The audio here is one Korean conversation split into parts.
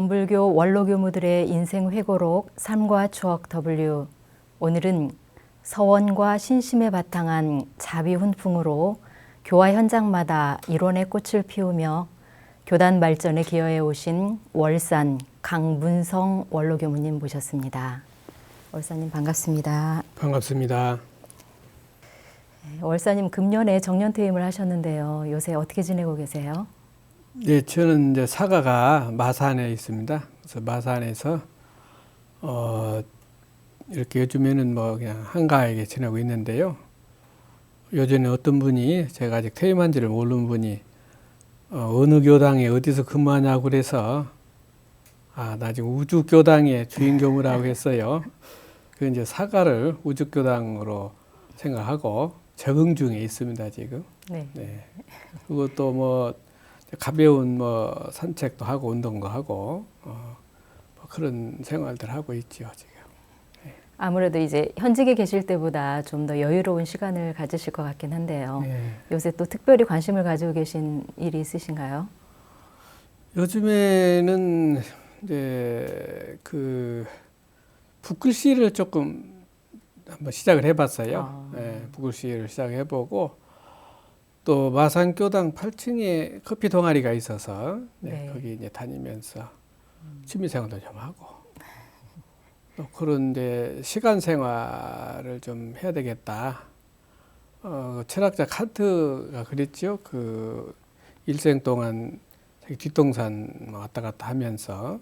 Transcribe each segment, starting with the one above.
원불교 원로교무들의 인생 회고록 삶과 추억 W. 오늘은 서원과 신심에 바탕한 자비 훈풍으로 교화 현장마다 일원의 꽃을 피우며 교단 발전에 기여해 오신 월산 강문성 원로교무님 모셨습니다. 월사님 반갑습니다. 반갑습니다. 월사님 금년에 정년퇴임을 하셨는데요. 요새 어떻게 지내고 계세요? 네, 저는 이제 사가가 마산에 있습니다. 그래서 마산에서 이렇게 요즘에는 뭐 그냥 한가하게 지내고 있는데요. 요즘에 어떤 분이 제가 아직 퇴임한지를 모르는 분이 어느 교당에 어디서 근무하냐고 그래서 나 지금 우주교당의 주인교무라고 했어요. 그 이제 사가를 우주교당으로 생각하고 적응 중에 있습니다 지금. 네. 네. 그리고 또 뭐 가벼운 뭐 산책도 하고 운동도 하고 뭐 그런 생활들 하고 있죠 지금. 네. 아무래도 이제 현직에 계실 때보다 좀 더 여유로운 시간을 가지실 것 같긴 한데요. 네. 요새 또 특별히 관심을 가지고 계신 일이 있으신가요? 요즘에는 이제 그 붓글씨를 조금 한번 시작을 해봤어요. 네, 붓글씨를 시작해보고 또 마산교당 8층에 커피 동아리가 있어서 네. 거기 이제 다니면서 취미생활도 좀 하고 또 그런데 시간 생활을 좀 해야 되겠다. 철학자 칸트가 그랬죠. 그 일생 동안 뒷동산 왔다 갔다 하면서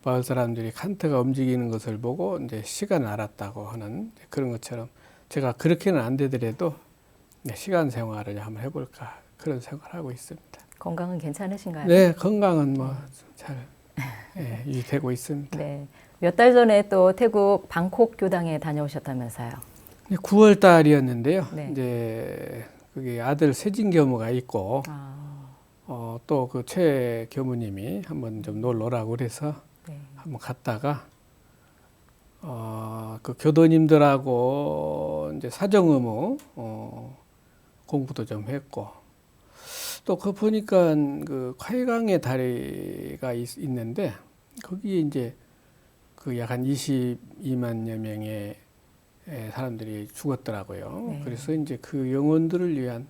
마을 사람들이 칸트가 움직이는 것을 보고 이제 시간을 알았다고 하는 그런 것처럼 제가 그렇게는 안 되더라도 시간 생활을 한번 해볼까 그런 생각을 하고 있습니다. 건강은 괜찮으신가요? 네, 건강은 뭐 잘 유지되고 있습니다. 네. 몇 달 전에 또 태국 방콕 교당에 다녀오셨다면서요? 9월 달이었는데요. 네. 이제 거기 아들 세진 교무가 있고 또 그 최 교무님이 한번 좀 놀러 오라고 그래서 한번 갔다가 그 교도님들하고 이제 사정 의무 공부도 좀 했고 또 그 보니까 그 khai 강의 다리가 있는데 거기에 이제 그 약 한 22만여 명의 사람들이 죽었더라고요. 네. 그래서 이제 그 영혼들을 위한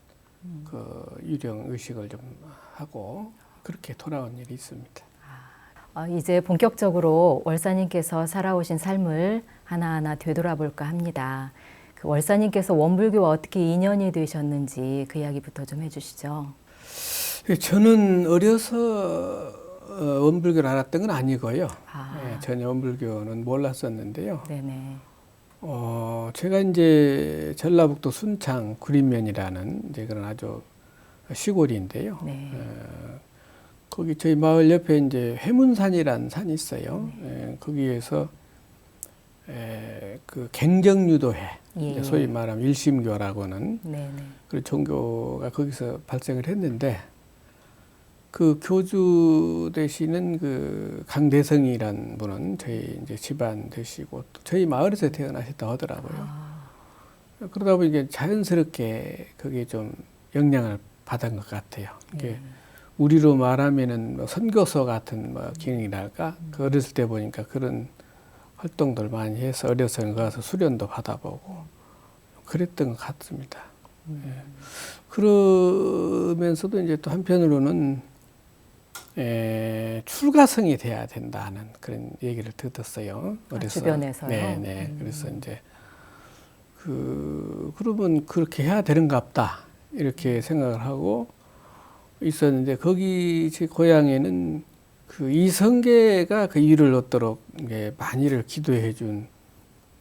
그 유령 의식을 좀 하고 그렇게 돌아온 일이 있습니다. 이제 본격적으로 월사님께서 살아오신 삶을 하나하나 되돌아볼까 합니다. 그 월사님께서 원불교와 어떻게 인연이 되셨는지 그 이야기부터 좀 해주시죠. 저는 어려서 원불교를 알았던 건 아니고요. 전혀 원불교는 몰랐었는데요. 네네. 제가 이제 전라북도 순창 구림면이라는 이제 그런 아주 시골인데요. 네. 거기 저희 마을 옆에 이제 회문산이라는 산이 있어요. 거기에서 그 갱정유도회, 소위 말하면 일심교라고는 그 종교가 거기서 발생을 했는데 그 교주 되시는 그 강대성이라는 분은 저희 이제 집안 되시고 또 저희 마을에서 태어나셨다 하더라고요. 그러다 보니까 자연스럽게 그게 좀 영향을 받은 것 같아요. 이게 우리로 말하면은 뭐 선교소 같은 뭐 기능이랄까. 그 어렸을 때 보니까 그런 활동들 많이 해서 어려서는 가서 수련도 받아보고 그랬던 것 같습니다. 그러면서도 이제 또 한편으로는 출가성이 돼야 된다는 그런 얘기를 듣었어요. 어려서. 주변에서요? 네. 그래서 이제 그러면 그렇게 해야 되는갑다 이렇게 생각을 하고 있었는데 거기 제 고향에는 그 이성계가 그 일을 얻도록 많이를 기도해 준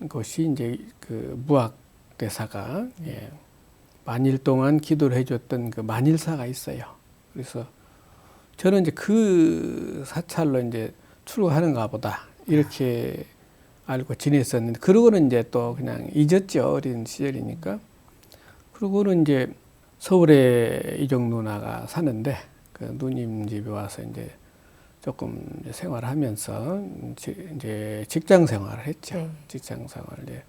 것이 이제 그 무학 대사가 만일 동안 기도를 해줬던 그 만일사가 있어요. 그래서 저는 이제 그 사찰로 이제 출가하는가 보다 이렇게 알고 지냈었는데 그러고는 이제 또 그냥 잊었죠. 어린 시절이니까. 그러고는 이제 서울에 이종 누나가 사는데 그 누님 집에 와서 이제 조금 이제 생활하면서 이제 직장 생활을 했죠. 직장 생활을 이제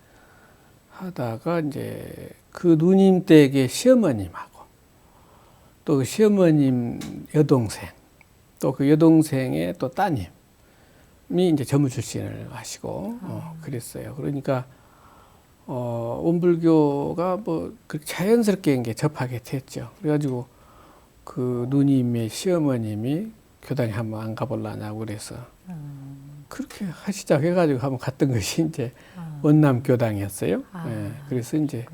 하다가 이제 그 누님 댁의 시어머님하고 또 그 시어머님 여동생 또 그 여동생의 또 따님 이제 전무 출신을 하시고 그랬어요. 그러니까 원불교가 뭐 그렇게 자연스럽게 이제 접하게 됐죠. 그래가지고 그 누님의 시어머님이 교당에 한번 안 가볼라냐고 그래서 그렇게 하시자고 해가지고 한번 갔던 것이 이제 원남 교당이었어요. 예, 그래서 이제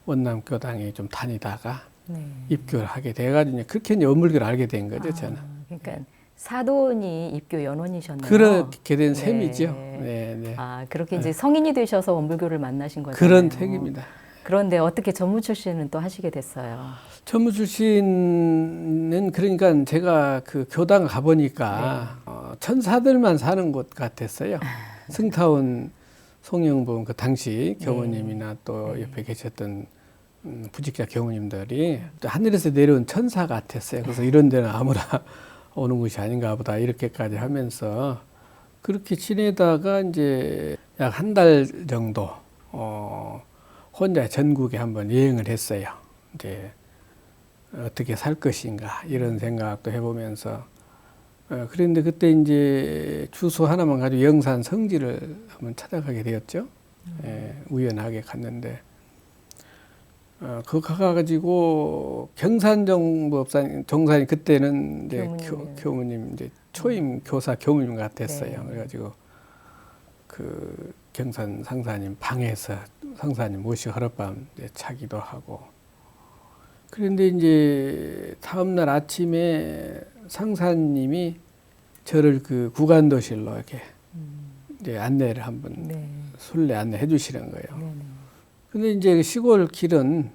원남 교당에 좀 다니다가 네. 입교를 하게 돼가지고 이제 그렇게 이제 원불교를 알게 된 거죠, 저는. 그러니까 사돈이 입교 연원이셨네요. 그렇게 된 네. 셈이죠. 네, 네. 그렇게 이제 성인이 되셔서 원불교를 만나신 거잖아요. 그런 택입니다. 그런데 어떻게 전무 출신은 또 하시게 됐어요? 전무 출신은 그러니까 제가 그 교당 가보니까 천사들만 사는 곳 같았어요. 승타원 송영봉 그 당시 교우님이나 또 옆에 계셨던 부직자 교우님들이 또 하늘에서 내려온 천사 같았어요. 그래서 이런 데는 아무나 오는 곳이 아닌가 보다 이렇게까지 하면서 그렇게 지내다가 이제 약 한 달 정도 혼자 전국에 한번 여행을 했어요. 이제 어떻게 살 것인가 이런 생각도 해보면서 그런데 그때 이제 주소 하나만 가지고 영산 성지를 한번 찾아가게 되었죠. 우연하게 갔는데 그거 가가지고 경산정법사님 정사님 그때는 이제 교무님 이제 초임 교사 교무님 같았어요. 네. 그래가지고 그 경산 상사님 방에서 상사님 모시고 하룻밤 이제 자기도 하고 그런데 이제 다음날 아침에 상사님이 저를 그 구간도실로 이렇게 이제 안내를 한번 순례 안내해 주시는 거예요. 근데 이제 그 시골 길은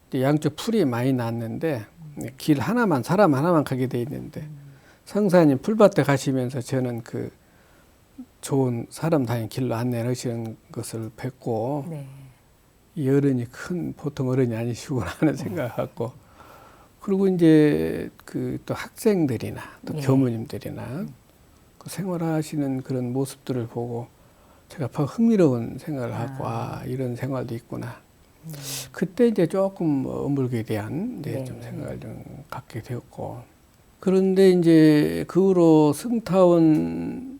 이제 양쪽 풀이 많이 났는데 길 하나만 사람 하나만 가게 돼 있는데 상사님 풀밭에 가시면서 저는 그 좋은 사람 다니는 길로 안내를 하시는 것을 뵙고 이 어른이 큰 보통 어른이 아니시구나 하는 생각을 갖고 그리고 이제 그 또 학생들이나 또 교무님들이나 그 생활하시는 그런 모습들을 보고 제가 흥미로운 생각을 하고 이런 생활도 있구나. 그때 이제 조금 원불교에 대한 이제 좀 생각을 좀 갖게 되었고 그런데 이제 그 후로 승타원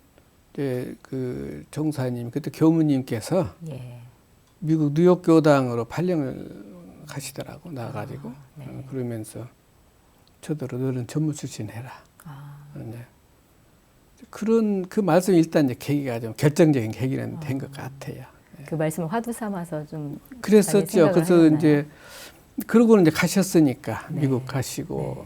이제 그 종사님 그때 교무님께서 미국 뉴욕 교당으로 발령을 가시더라고 나가지고 그러면서 저더러 너는 전무 출신 해라. 네. 그런 그 말씀이 일단 이제 계기가 좀 결정적인 계기는 된 것 같아요. 그 말씀을 화두 삼아서 좀 그랬었죠. 그래서 하셨나요? 이제 그러고는 이제 가셨으니까 미국 가시고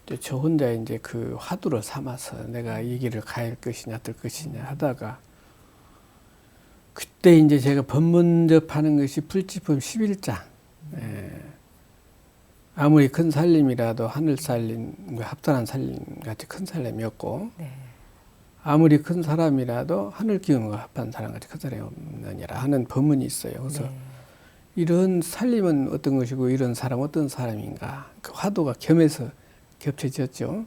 이제 저 혼자 이제 그 화두를 삼아서 내가 이 길을 가야 할 것이냐 뜰 것이냐 하다가 그때 이제 제가 법문 접하는 것이 불지품 11장. 아무리 큰 살림이라도 하늘 살림과 합당한 살림 같이 큰 살림이었고 아무리 큰 사람이라도 하늘 기운과 합한 사람같이 큰 사람이 없느니라 하는 법문이 있어요. 그래서 이런 살림은 어떤 것이고 이런 사람은 어떤 사람인가 그 화두가 겸해서 겹쳐졌죠.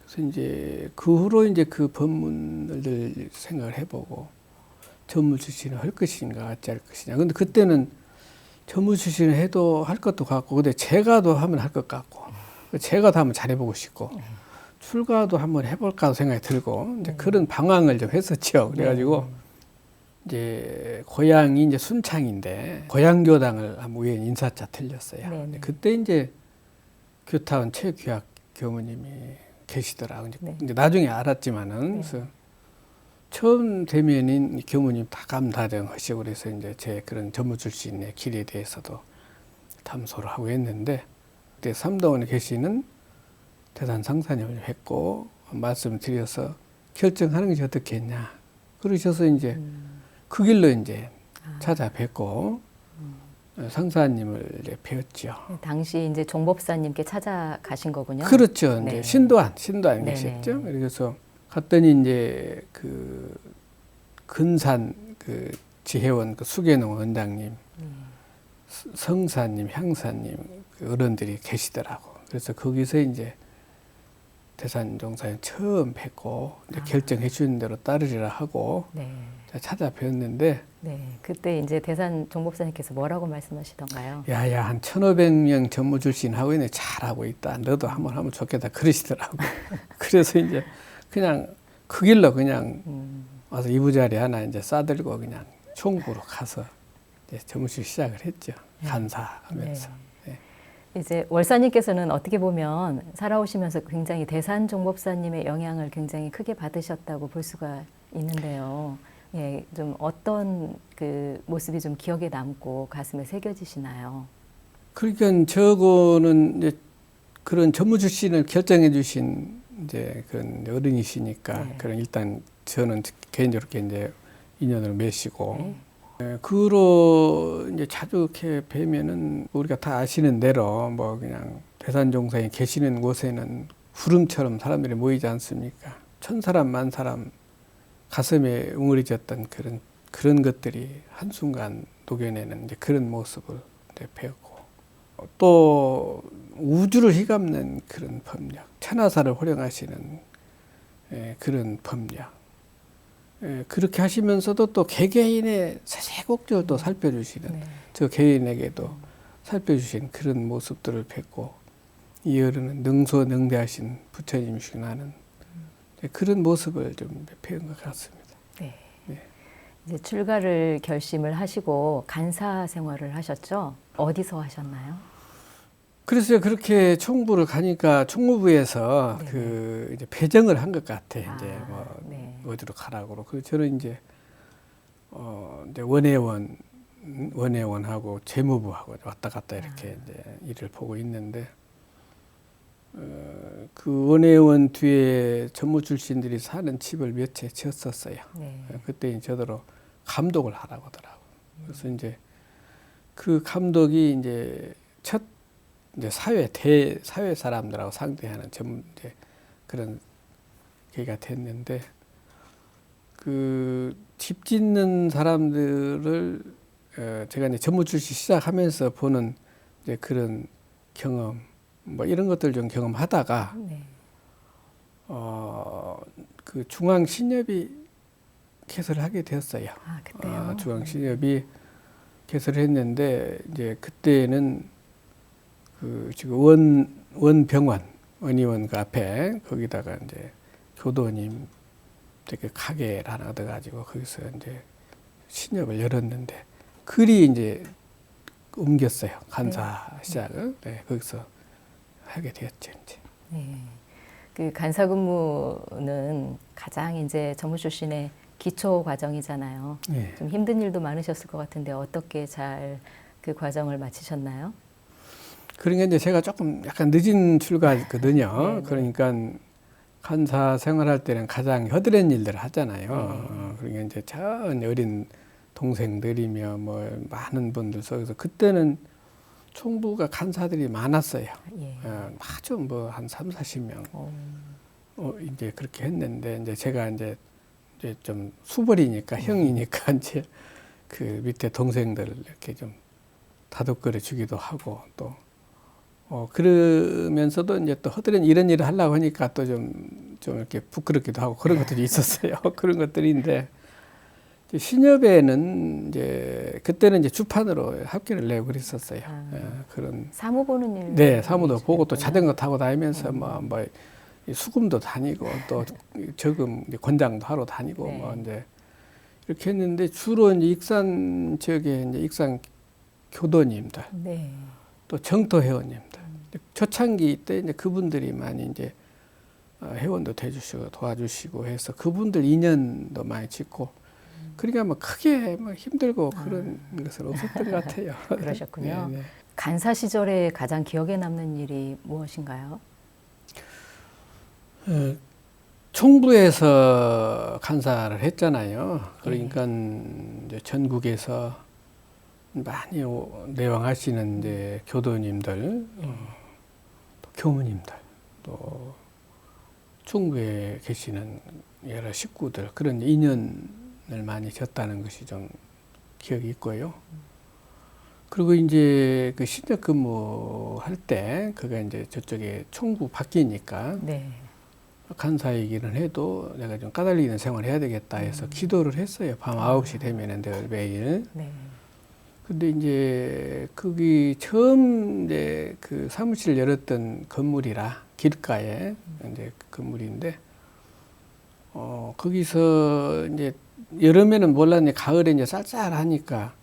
그래서 이제 그 후로 이제 그 법문을 늘 생각을 해보고 전무 출신을 할 것인가 어찌할 것이냐. 근데 그때는 전무 출신을 해도 할 것도 같고 근데 제가도 하면 할 것 같고 제가도 한번 잘해보고 싶고 출가도 한번 해볼까 생각이 들고 이제 그런 방황을 좀 했었죠. 그래가지고 이제 고향이 이제 순창인데 고향교당을 한번 우연히 인사차 틀렸어요. 그때 이제 교타원 최규학 교무님이 계시더라고요. 이제 나중에 알았지만은 그래서 처음 대면인 교무님 다 감다정하시고 그래서 이제 제 그런 전무 출신의 길에 대해서도 탐소를 하고 했는데 그때 삼도원에 계시는 대산 상사님을 뵙고 말씀을 드려서 결정하는 것이 어떻게 했냐. 그러셔서 이제 그 길로 이제 찾아뵙고 상사님을 이제 뵈었죠. 당시 이제 종법사님께 찾아가신 거군요. 그렇죠. 이제 신도안 계셨죠. 그래서 갔더니 이제 그 근산 그 지혜원 그 수계농 원장님, 성사님, 향사님 그 어른들이 계시더라고. 그래서 거기서 이제 대산종사님 처음 뵙고 결정해 주는 대로 따르리라 하고 찾아뵈었는데 그때 이제 대산 종법사님께서 뭐라고 말씀하시던가요? 야야 한 1,500명 전무 출신 하고 있네 잘하고 있다. 너도 한번 하면 좋겠다 그러시더라고. 그래서 이제 그냥 그 길로 그냥 와서 이부자리 하나 이제 싸들고 그냥 총부로 가서 이제 전무실 시작을 했죠. 간사하면서. 네. 이제 월사님께서는 어떻게 보면 살아오시면서 굉장히 대산종법사님의 영향을 굉장히 크게 받으셨다고 볼 수가 있는데요. 예, 좀 어떤 그 모습이 좀 기억에 남고 가슴에 새겨지시나요? 그러니까 저거는 이제 그런 전무 출신을 결정해 주신 이제 그런 어른이시니까 네. 그런 일단 저는 개인적으로 이제 인연을 맺으시고 네. 그로 이제 자주 이렇게 뵈면은 우리가 다 아시는 대로 뭐 그냥 대산종사에 계시는 곳에는 구름처럼 사람들이 모이지 않습니까? 천 사람 만 사람 가슴에 웅얼해졌던 그런 것들이 한순간 녹여내는 이제 그런 모습을 이제 배웠고 또 우주를 휘감는 그런 법력, 천하사를 활용하시는 그런 법력. 그렇게 하시면서도 또 개개인의 세세곡절을 또 살펴주시는 네. 저 개인에게도 살펴주신 그런 모습들을 뵙고 이 어른은 능소능대하신 부처님이시구나 하는 그런 모습을 좀 배운 것 같습니다. 네. 네. 이제 출가를 결심을 하시고 간사 생활을 하셨죠? 어디서 하셨나요? 그래서 그렇게 총부를 가니까 총무부에서 네네. 그 이제 배정을 한 것 같아. 이제 뭐 네. 어디로 가라고. 그 저는 이제 이제 원외원하고 재무부하고 왔다 갔다 이렇게 이제 일을 보고 있는데 그 원외원 뒤에 전무 출신들이 사는 집을 몇 채 지었었어요. 네. 그때 저더러 감독을 하라고 하더라고. 그래서 이제 그 감독이 이제 첫 이제 사회 사람들하고 상대하는 이제 그런 계기가 됐는데 그 집 짓는 사람들을 제가 이제 전무 출신 시작하면서 보는 이제 그런 경험 뭐 이런 것들 좀 경험하다가 네. 그 중앙신협이 개설을 하게 되었어요. 아, 그때요? 중앙신협이 개설을 했는데 이제 그때는 그 지금 원병원 원의원 그 앞에 거기다가 이제 교도님 되게 가게를 하나 얻어가지고 거기서 이제 신협을 열었는데 그리 이제 옮겼어요. 간사 시작을. 네, 거기서 하게 되었죠. 이제. 네. 그 간사 근무는 가장 이제 전무 출신의 기초 과정이잖아요. 네. 좀 힘든 일도 많으셨을 것 같은데 어떻게 잘 그 과정을 마치셨나요? 그러니까 이제 제가 조금 약간 늦은 출가거든요. 네, 네. 그러니까 간사 생활할 때는 가장 허드렛 일들을 하잖아요. 네. 그러니까 이제 전 어린 동생들이며 뭐 많은 분들 속에서 그때는 총부가 간사들이 많았어요. 예. 아주 뭐 한 30-40명 이제 그렇게 했는데 이제 제가 이제 좀 수벌이니까 형이니까 이제 그 밑에 동생들 이렇게 좀 다독거려 주기도 하고 또 그러면서도 이제 또 허드렛 이런 일을 하려고 하니까 또 좀 이렇게 부끄럽기도 하고 그런 것들이 있었어요. 그런 것들인데 신협에는 이제 그때는 이제 주판으로 합계를 내고 그랬었어요. 그런 사무 보는 일. 네 사무도 보고 또 자전거 타고 다니면서 뭐 수금도 다니고 또 저금 이제 권장도 하러 다니고 네. 뭐 이제 이렇게 했는데 주로 이제 익산 지역에 이제 익산 교도님들 네. 또 정토 회원님들 초창기 때 이제 그분들이 많이 이제 회원도 돼주시고 도와주시고 해서 그분들 인연도 많이 짓고 그러니까 뭐 크게 뭐 힘들고 그런 것은 없었던 것 같아요. 그러셨군요. 네, 네. 간사 시절에 가장 기억에 남는 일이 무엇인가요? 총부에서 간사를 했잖아요. 그러니까 이제 전국에서 많이 내왕하시는 이제 교도님들, 또 교무님들, 또 충북에 계시는 여러 식구들 그런 인연을 많이 졌다는 것이 좀 기억이 있고요. 그리고 이제 그 신적 근무할 때 그가 이제 저쪽에 총부 바뀌니까 네. 간사이기는 해도 내가 좀 까달리는 생활을 해야 되겠다 해서 기도를 했어요. 밤 9시 되면은 매일. 네. 근데 이제 거기 처음 이제 그 사무실을 열었던 건물이라 길가에 이제 건물인데 거기서 이제 여름에는 몰랐는데 가을에 이제 쌀쌀하니까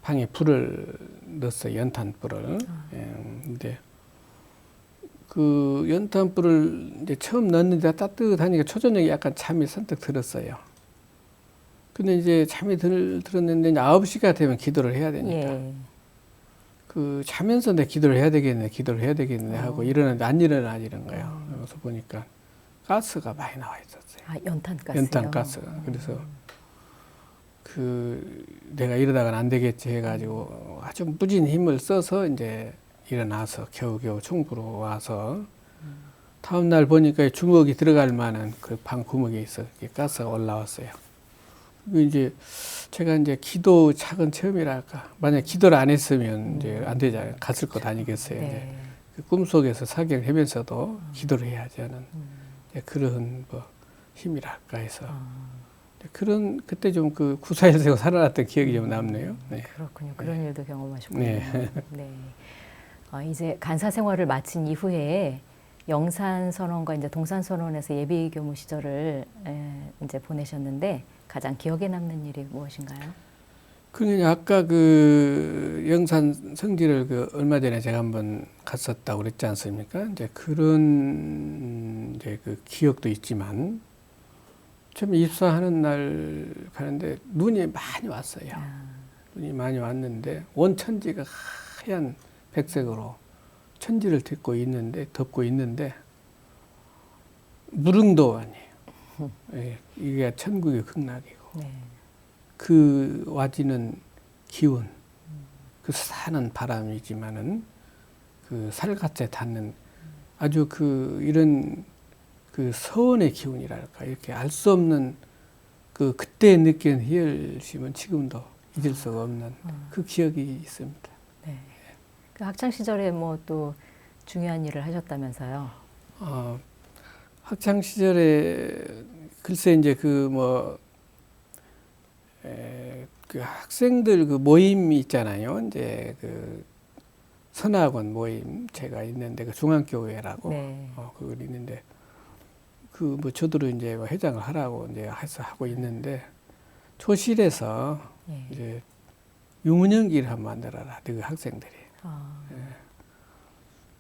방에 불을 넣었어요. 연탄불을. 예, 근데 그 연탄불을 이제 처음 넣었는데 따뜻하니까 초저녁에 약간 잠이 선뜻 들었어요. 근데 이제 잠이 들었는데 이제 9시가 되면 기도를 해야 되니까. 예. 그 자면서 내 기도를 해야 되겠네, 기도를 해야 되겠네 하고 일어났는데 안 일어나지는 거예요. 그래서 보니까 가스가 많이 나와 있었어요. 아, 연탄가스요? 연탄가스가. 그래서 그 내가 이러다가는 안 되겠지 해가지고 아주 무진 힘을 써서 이제 일어나서 겨우겨우 총부로 와서 다음 날 보니까 주먹이 들어갈 만한 그 방 구멍에 있어 가스가 올라왔어요. 그 이제 제가 이제 기도 작은 체험이랄까. 만약 기도를 안 했으면 이제 안 되잖아요. 갔을 거 다니겠어요. 네. 이제 그 꿈속에서 사경을 하면서도 기도를 해야지 하는 그런 뭐 힘이랄까 해서 그런 그때 좀 그 구사일생 살아났던 기억이 좀 남네요. 네. 그렇군요. 그런 일도 경험하셨군요. 네. 네. 이제 간사 생활을 마친 이후에 영산선원과 이제 동산선원에서 예비교무 시절을 이제 보내셨는데 가장 기억에 남는 일이 무엇인가요? 그냥 아까 그 영산 성지를 그 얼마 전에 제가 한번 갔었다고 그랬지 않습니까? 이제 그런 이제 그 기억도 있지만 처음 입사하는 날 가는데 눈이 많이 왔어요. 눈이 많이 왔는데 온 천지가 하얀 백색으로 천지를 덮고 있는데 무릉도 아니에요. 예, 이게 천국의 극락이고 네. 그 와지는 기운, 그 사는 바람이지만은 그 살갗에 닿는 아주 그 이런 그 서원의 기운이랄까 이렇게 알 수 없는 그 그때 느낀 희열심은 지금도 잊을 수가 없는 그 기억이 있습니다. 네. 그 학창 시절에 뭐 또 중요한 일을 하셨다면서요? 학창 시절에 글쎄 이제 그 학생들 그 모임이 있잖아요. 이제 그 선학원 모임 제가 있는데 그 중앙교회라고 네. 그걸 있는데 그 뭐 저도 이제 뭐 회장을 하라고 이제 해서 하고 있는데 초실에서 네. 이제 유문연기를 한번 만들어라 그 학생들이.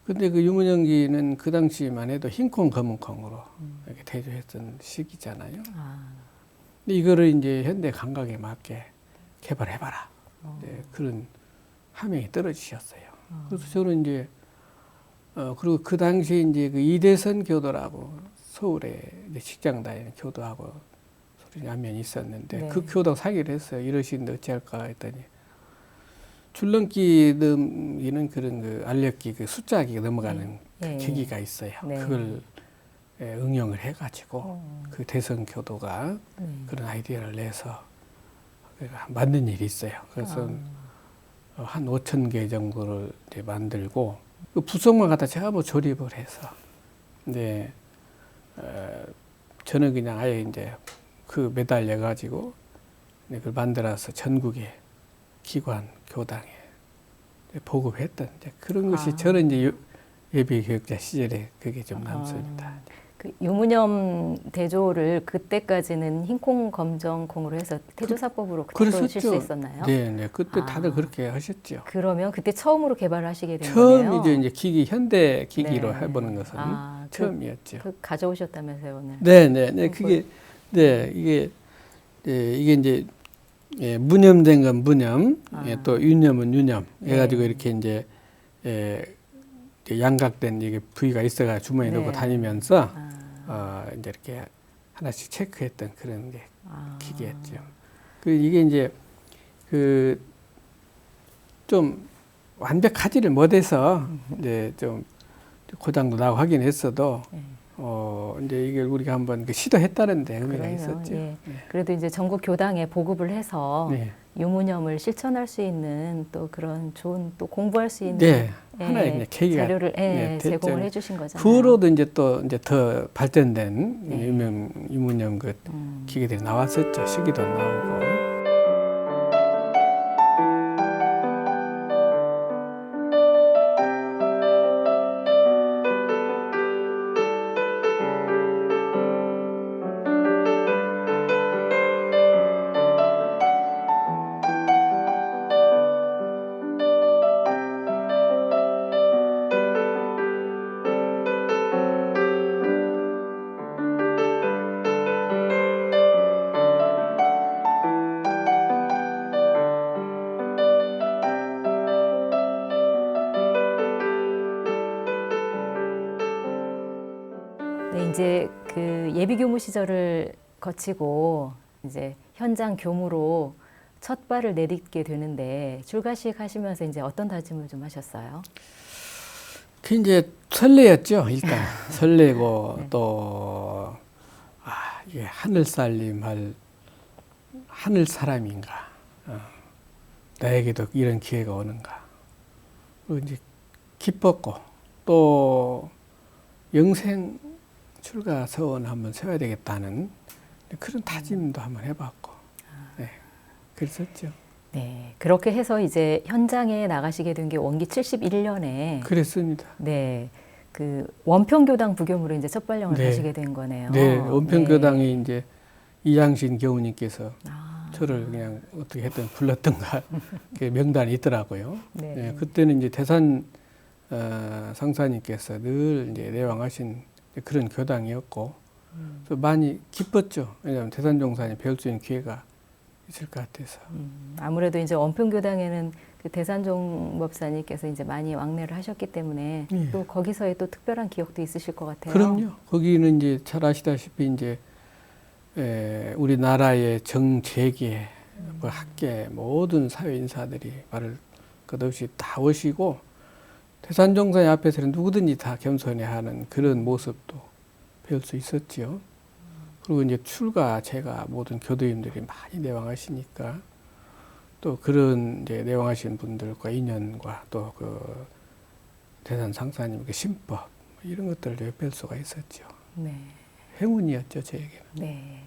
근데 그 유문연기는 그 당시만 해도 흰콩 검은콩으로 이렇게 대조했던 시기잖아요. 근데 이거를 이제 현대 감각에 맞게 개발해봐라. 그런 하명이 떨어지셨어요. 그래서 저는 이제 그리고 그 당시에 이제 그 이대선 교도라고 서울에 이제 직장 다니는 교도하고 소리 안면이 있었는데 네. 그 교도하고 사기를 했어요. 이러시는데 어찌할까 했더니 줄넘기 넘기는 그런 그 알력기 그 숫자기가 넘어가는 그 계기가 있어요. 네. 그걸 응용을 해가지고 그 대선 교도가 그런 아이디어를 내서 만든 일이 있어요. 그래서 한 5,000개 정도를 이제 만들고 그 부속만 갖다 제가 뭐 조립을 해서 근데 저는 그냥 아예 이제 그 매달려 가지고 그걸 만들어서 전국의 기관 교당에 보급했던 이제 그런 것이 저는 이제 예비 교육자 시절에 그게 좀 남습니다. 그 유무념 대조를 그때까지는 흰콩 검정콩으로 해서 태조사법으로 그때도 칠 수 있었나요? 네, 네. 그때 다들 그렇게 하셨죠. 그러면 그때 처음으로 개발하시게 된 처음이죠. 거네요. 이제 기기 현대 기기로 네. 해보는 것은 처음이었죠. 그 가져오셨다면서요 오늘? 네, 네, 네. 그게 네 이게 이제 무념된 건 무념, 또 유념은 유념 해가지고 이렇게 이제 양각된 이게 부위가 있어가 주머니에 넣고 다니면서 이제 이렇게 하나씩 체크했던 그런 게 기계였죠. 그 이게 이제 그 좀 완벽하지를 못해서 이제 좀 고장도 나고 하긴 했어도 이제 이게 우리가 한번 그 시도했다는데 의미가 있었죠. 예. 그래도 이제 전국 교당에 보급을 해서 유무념을 실천할 수 있는 또 그런 좋은 또 공부할 수 있는 하나의 그냥 계기가 자료를 제공을 해주신 거잖아요. 그 후로도 이제 또 이제 더 발전된 유무념 그 기계들이 나왔었죠. 시기도 나오고. 이제 그 예비 교무 시절을 거치고 이제 현장 교무로 첫 발을 내딛게 되는데 출가식 하시면서 이제 어떤 다짐을 좀 하셨어요? 그 이제 설레였죠. 일단 설레고 네. 또 이게 하늘 살림 할 하늘 사람인가? 나에게도 이런 기회가 오는가? 그리고 이제 기뻤고 또 영생 출가 서원 한번 세워야 되겠다는 그런 다짐도 한번 해봤고, 네, 그랬었죠. 네, 그렇게 해서 이제 현장에 나가시게 된 게 원기 71년에 그랬습니다. 네, 그 원평교당 부교무로 이제 첫 발령을 네. 하시게 된 거네요. 네, 원평교당이 네. 이제 이양신 교우님께서 아, 저를 그냥 어떻게 했든 불렀던가 그 명단이 있더라고요. 네. 네, 그때는 이제 대산 상사님께서 늘 이제 내왕하신 그런 교당이었고, 그래서 많이 기뻤죠. 왜냐하면 대산 종사님 배울 수 있는 기회가 있을 것 같아서. 아무래도 이제 원평교당에는 그 대산종 법사님께서 이제 많이 왕래를 하셨기 때문에 예. 또 거기서의 또 특별한 기억도 있으실 것 같아요. 그럼요. 거기는 이제 잘 아시다시피 이제 우리나라의 정재계, 그 학계 모든 사회 인사들이 말을 끝없이 다 오시고 대산종사님 앞에서는 누구든지 다 겸손해하는 그런 모습도 배울 수 있었죠. 그리고 이제 출가 제가 모든 교도님들이 많이 내왕하시니까 또 그런 이제 내왕하신 분들과 인연과 또 그 대산 상사님 그 신법 이런 것들을 뵐 수가 있었죠. 네. 행운이었죠, 저에게는. 네.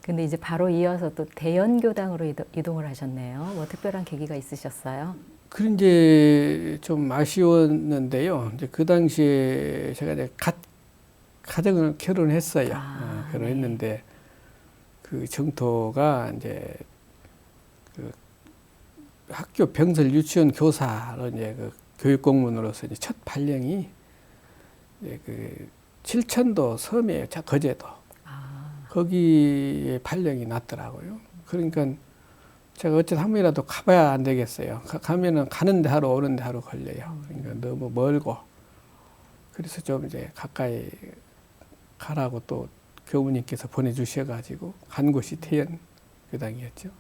근데 이제 바로 이어서 또 대연교당으로 이동을 하셨네요. 뭐 특별한 계기가 있으셨어요? 그런 이제 좀 아쉬웠는데요. 이제 그 당시에 제가 이제 가정을 결혼했어요. 결혼했는데 그 정토가 이제 그 학교 병설 유치원 교사로 이제 그 교육 공무원으로서 이제 첫 발령이 이제 그 칠천도 섬이에요. 거제도. 거기에 발령이 났더라고요. 그러니까 제가 어쨌든 한 번이라도 가봐야 안 되겠어요. 가면은 가는데 하루 오는데 하루 걸려요. 그러니까 너무 멀고. 그래서 좀 이제 가까이 가라고 또 교무님께서 보내주셔가지고 간 곳이 대연교당이었죠.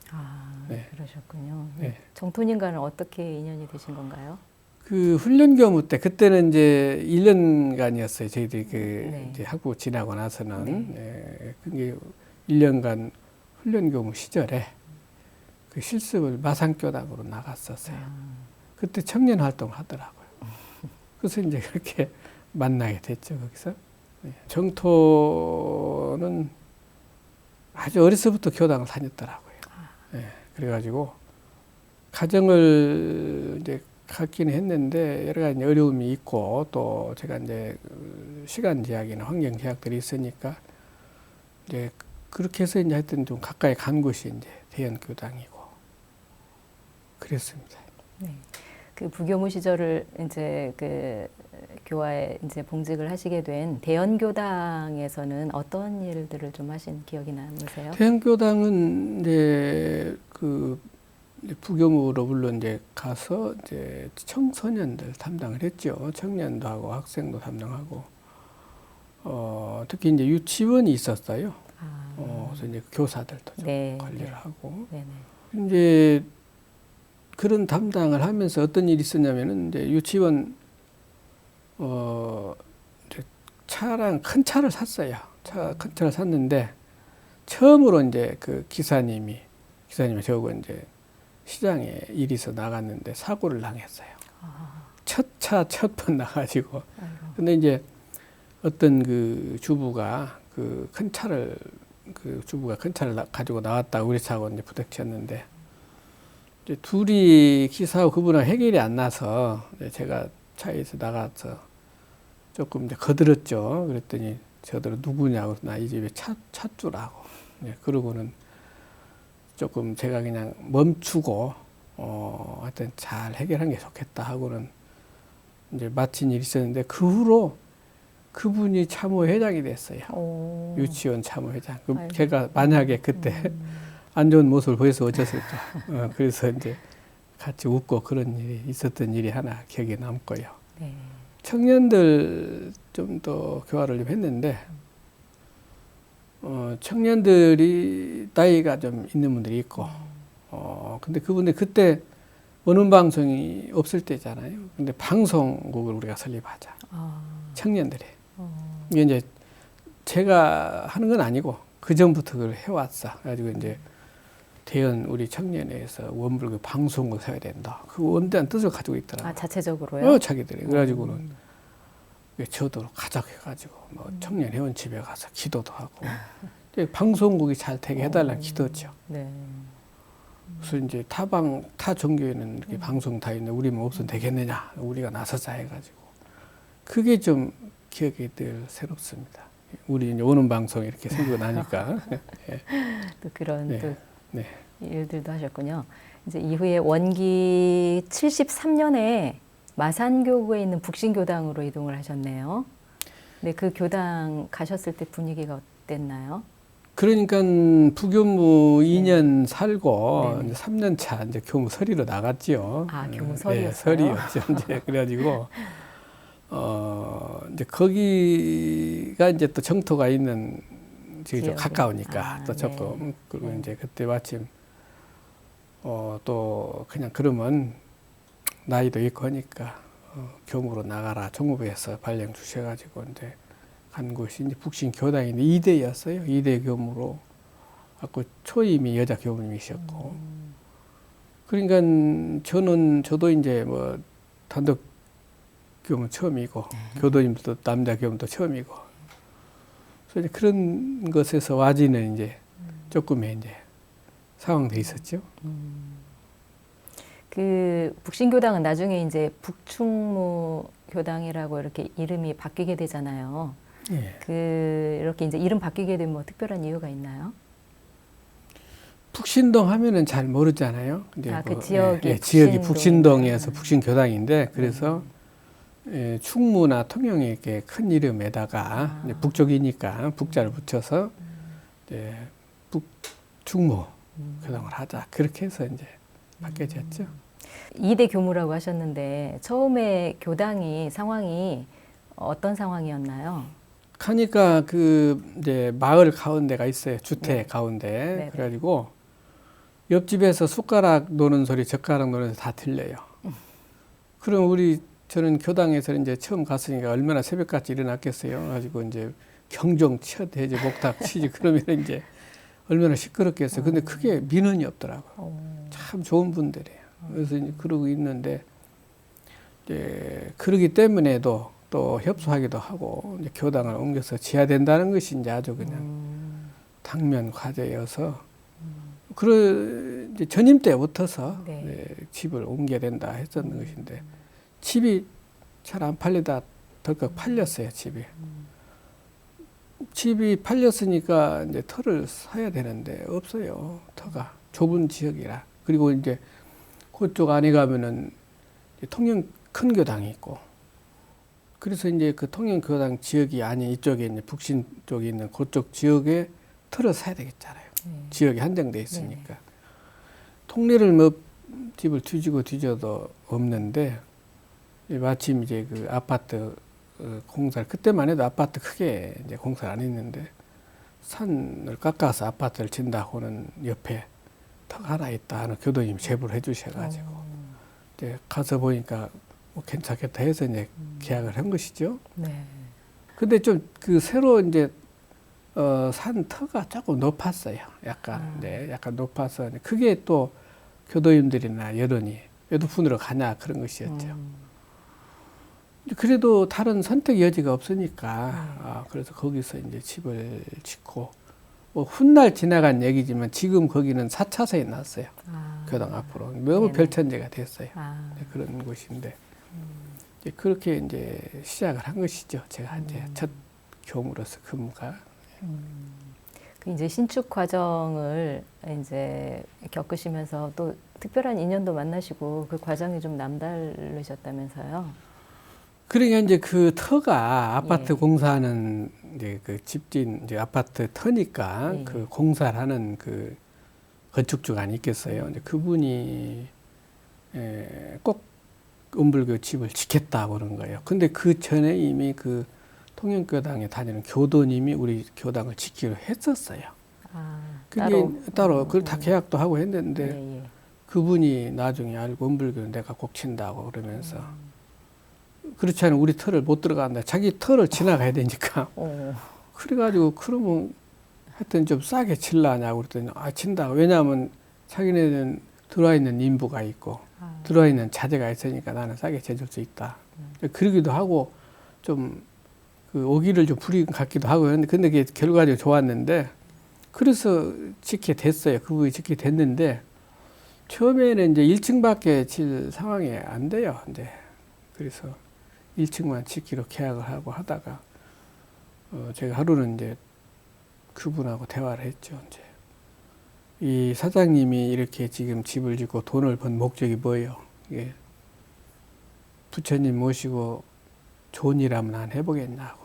네. 그러셨군요. 네. 정토님과는 어떻게 인연이 되신 건가요? 그 훈련교무 때 그때는 이제 1년간이었어요. 저희들이 그 네. 이제 학부 지나고 나서는 네. 그게 1년간 훈련교무 시절에 그 실습을 마산교당으로 나갔었어요. 그때 청년 활동을 하더라고요. 그래서 이제 그렇게 만나게 됐죠, 거기서. 정토는 아주 어려서부터 교당을 다녔더라고요. 그래가지고 가정을 이제 갖기는 했는데 여러 가지 어려움이 있고 또 제가 이제 시간 제약이나 환경 제약들이 있으니까 이제 그렇게 해서 이제 하여튼 좀 가까이 간 곳이 이제 대연교당이고 그랬습니다. 네. 그 부교무 시절을 이제 그 교화에 이제 봉직을 하시게 된 대연교당에서는 어떤 일들을 좀 하신 기억이 남으세요? 대연교당은 이제 그 부교무로 물론 이제 가서 이제 청소년들 담당을 했죠. 청년도 하고 학생도 담당하고 특히 이제 유치원이 있었어요. 그래서 이제 교사들도 좀 네, 관리를 네. 하고 네네. 이제 그런 담당을 하면서 어떤 일이 있었냐면은 이제 유치원 이제 차랑 큰 차를 샀어요. 큰 차를 샀는데 처음으로 이제 그 기사님이 저하고 이제 시장에 일이 있어 나갔는데 사고를 당했어요. 첫 차 첫 번 나가지고. 근데 이제 어떤 그 주부가 그 큰 차를 가지고 나왔다 우리 차하고 이제 부딪혔는데 이제 둘이 기사하고 그분하고 해결이 안 나서 제가 차에서 나가서 조금 이제 거들었죠. 그랬더니 저들은 누구냐고 나 이 집에 차주라고. 그러고는 조금 제가 그냥 멈추고 하여튼 잘 해결한 게 좋겠다 하고는 이제 마친 일이 있었는데 그 후로 그분이 참모회장이 됐어요. 유치원 참모회장. 제가 만약에 그때 안 좋은 모습을 보여서 어쩌을까. 그래서 이제 같이 웃고 그런 일이 있었던 일이 하나 기억에 남고요. 네. 청년들 좀 더 교화를 좀 했는데 청년들이 나이가 좀 있는 분들이 있고 근데 그분들 그때 원음 방송이 없을 때잖아요. 근데 방송국을 우리가 설립하자. 청년들이. 이게 이제 제가 하는 건 아니고 그 전부터 그걸 해왔어. 그래가지고 이제 대연 우리 청년회에서 원불교 방송국 세워야 된다. 그 원대한 뜻을 가지고 있더라고요. 아, 자체적으로요? 자기들이. 그래가지고는 저도 가작해가지고 뭐 청년 회원 집에 가서 기도도 하고 방송국이 잘 되게 해달라는 기도죠. 네. 그래서 이제 타 종교에는 이렇게 방송 다 있는데 우리만 없으면 되겠느냐. 우리가 나서자 해가지고 그게 좀 기억이 늘 새롭습니다. 우리 이제 오는 방송 이렇게 생기고 나니까 예. 또 그런 네. 또 네. 일들도 하셨군요. 이제 이후에 원기 73년에 마산교구에 있는 북신교당으로 이동을 하셨네요. 네, 그 교당 가셨을 때 분위기가 어땠나요? 그러니까 부교무 2년 살고 네네. 이제 3년 차 이제 교무 설이로 나갔지요. 아, 교무 네, 설이었어요? 설이었죠. 이제 그래가지고 이제 거기가 이제 또 정토가 있는 지금 좀 지역에. 가까우니까 또 네. 조금 그리고 이제 그때 마침 또 그냥 그러면 나이도 있고 하니까 교무로 나가라 종무부에서 발령 주셔가지고 이제 간 곳이 이제 북신 교당인데 2대였어요. 2대 교무로 갖고 초임이 여자 교무님이셨고 그러니까 저도 이제 뭐 단독 교무 처음이고 교도님도 남자 교무도 처음이고 그래서 이제 그런 것에서 와지는 이제 조금의 이제 상황돼 있었죠. 그 북신교당은 나중에 이제 북충무 교당이라고 이렇게 이름이 바뀌게 되잖아요. 예. 그 이렇게 이제 이름 바뀌게 된 뭐 특별한 이유가 있나요? 북신동 하면은 잘 모르잖아요. 근데 아, 그 뭐, 지역이 지역이 북신동이구나. 북신동에서 북신교당인데 그래서 충무나 통영에 이렇게 큰 이름에다가 이제 북쪽이니까 북자를 붙여서 이제 북충무 교당을 하자 그렇게 해서 이제 바뀌어졌죠. 2대 교무라고 하셨는데 처음에 교당이 상황이 어떤 상황이었나요? 하니까 그 이제 마을 가운데가 있어요. 주택 네. 가운데. 네네. 그래가지고 옆집에서 숟가락 노는 소리, 젓가락 노는 소리 다 들려요. 그럼 저는 교당에서 이제 처음 갔으니까 얼마나 새벽같이 일어났겠어요. 가지고 이제 경종 치어대지 목탁 치지 그러면 이제 얼마나 시끄럽겠어요. 근데 크게 민원이 없더라고요. 참 좋은 분들이에요. 그래서 이제 그러고 있는데 이제 그러기 때문에도 또 협소하기도 하고 이제 교당을 옮겨서 지어야 된다는 것이 이제 아주 그냥 당면 과제여서 이제 전임 때부터서 네. 집을 옮겨야 된다 했었는 것인데 집이 잘 안 팔리다 덜컥 팔렸어요. 집이 팔렸으니까 이제 터를 사야 되는데 없어요. 터가 좁은 지역이라 그리고 이제 그쪽 안에 가면은 통영 큰 교당이 있고 그래서 이제 그 통영교당 지역이 아닌 이쪽에 이제 북신 쪽에 있는 그쪽 지역에 틀어 사야 되겠잖아요. 지역이 한정돼 있으니까. 통례를 뭐 집을 뒤지고 뒤져도 없는데 마침 이제 그 아파트 공사를 그때만 해도 아파트 크게 이제 공사를 안 했는데 산을 깎아서 아파트를 짓는다고는 옆에 터가 하나 있다 하는 교도님이 제보를 해주셔가지고 이제 가서 보니까 뭐 괜찮겠다 해서 이제 계약을 한 것이죠. 네. 근데 좀 그 새로 이제 산 터가 조금 높았어요. 약간 약간 높아서 그게 또 교도님들이나 여론이 몇 푼으로 가냐 그런 것이었죠. 그래도 다른 선택 여지가 없으니까 그래서 거기서 이제 집을 짓고 뭐 훗날 지나간 얘기지만 지금 거기는 4차선이 났어요. 교당 앞으로 너무 네네. 별천지가 됐어요. 아. 그런 곳인데 이제 그렇게 이제 시작을 한 것이죠. 제가 이제 첫 교무로서 근무가. 그 이제 신축 과정을 이제 겪으시면서 또 특별한 인연도 만나시고 그 과정이 좀 남다르셨다면서요? 그러니까 이제 그 터가 아파트 예. 공사하는 이제 그 집진 이제 아파트 터니까 예. 그 공사를 하는 그 건축주가 아니겠어요. 이제 그분이 꼭 원불교 집을 짓겠다고 그런 거예요. 근데 그 전에 이미 그 통영교당에 다니는 교도님이 우리 교당을 짓기로 했었어요. 아, 근데 따로 그걸 다 음. 계약도 하고 했는데 예, 예. 그분이 그분이 나중에 알고 원불교는 내가 꼭 친다고 그러면서 그렇지 않으면 우리 터를 못 들어간다. 자기 터를 지나가야 되니까. 그래가지고 그러면 하여튼 좀 싸게 칠라냐고 그랬더니 아 친다고. 왜냐하면 자기네는 들어와 있는 인부가 있고 들어와 있는 자재가 있으니까 나는 싸게 재줄 수 있다. 그러기도 하고 좀 그 오기를 좀 부린 것 같기도 하고 했는데 근데 그게 결과적으로 좋았는데 그래서 짓게 됐어요. 그분이 짓게 됐는데 처음에는 이제 1층밖에 질 상황이 안 돼요. 이제 그래서 1층만 짓기로 계약을 하고 하다가 제가 하루는 이제 그분하고 대화를 했죠. 이제 이 사장님이 이렇게 지금 집을 짓고 돈을 번 목적이 뭐예요? 이게 부처님 모시고 좋은 일 한번 안 해보겠냐고.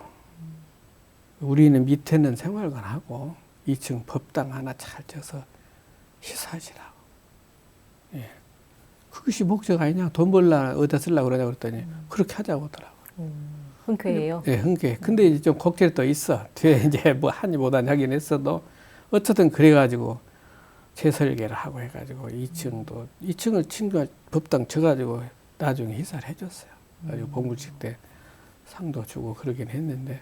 우리는 밑에는 생활관 하고 2층 법당 하나 잘 져서 시사하시라고. 예. 그것이 목적 아니냐? 돈 벌라 어디다 쓰려고 그러냐고 그랬더니 그렇게 하자고 하더라고요. 흔쾌해요? 네, 흔쾌해. 근데 이제 좀 곡절이 또 있어. 뒤에 이제 뭐 하니 못하니 하긴 했어도 어쨌든 그래가지고 재설계를 하고 해가지고 2층을 친구 법당 쳐가지고 나중에 희사를 해줬어요. 아주 봉불식 때 상도 주고 그러긴 했는데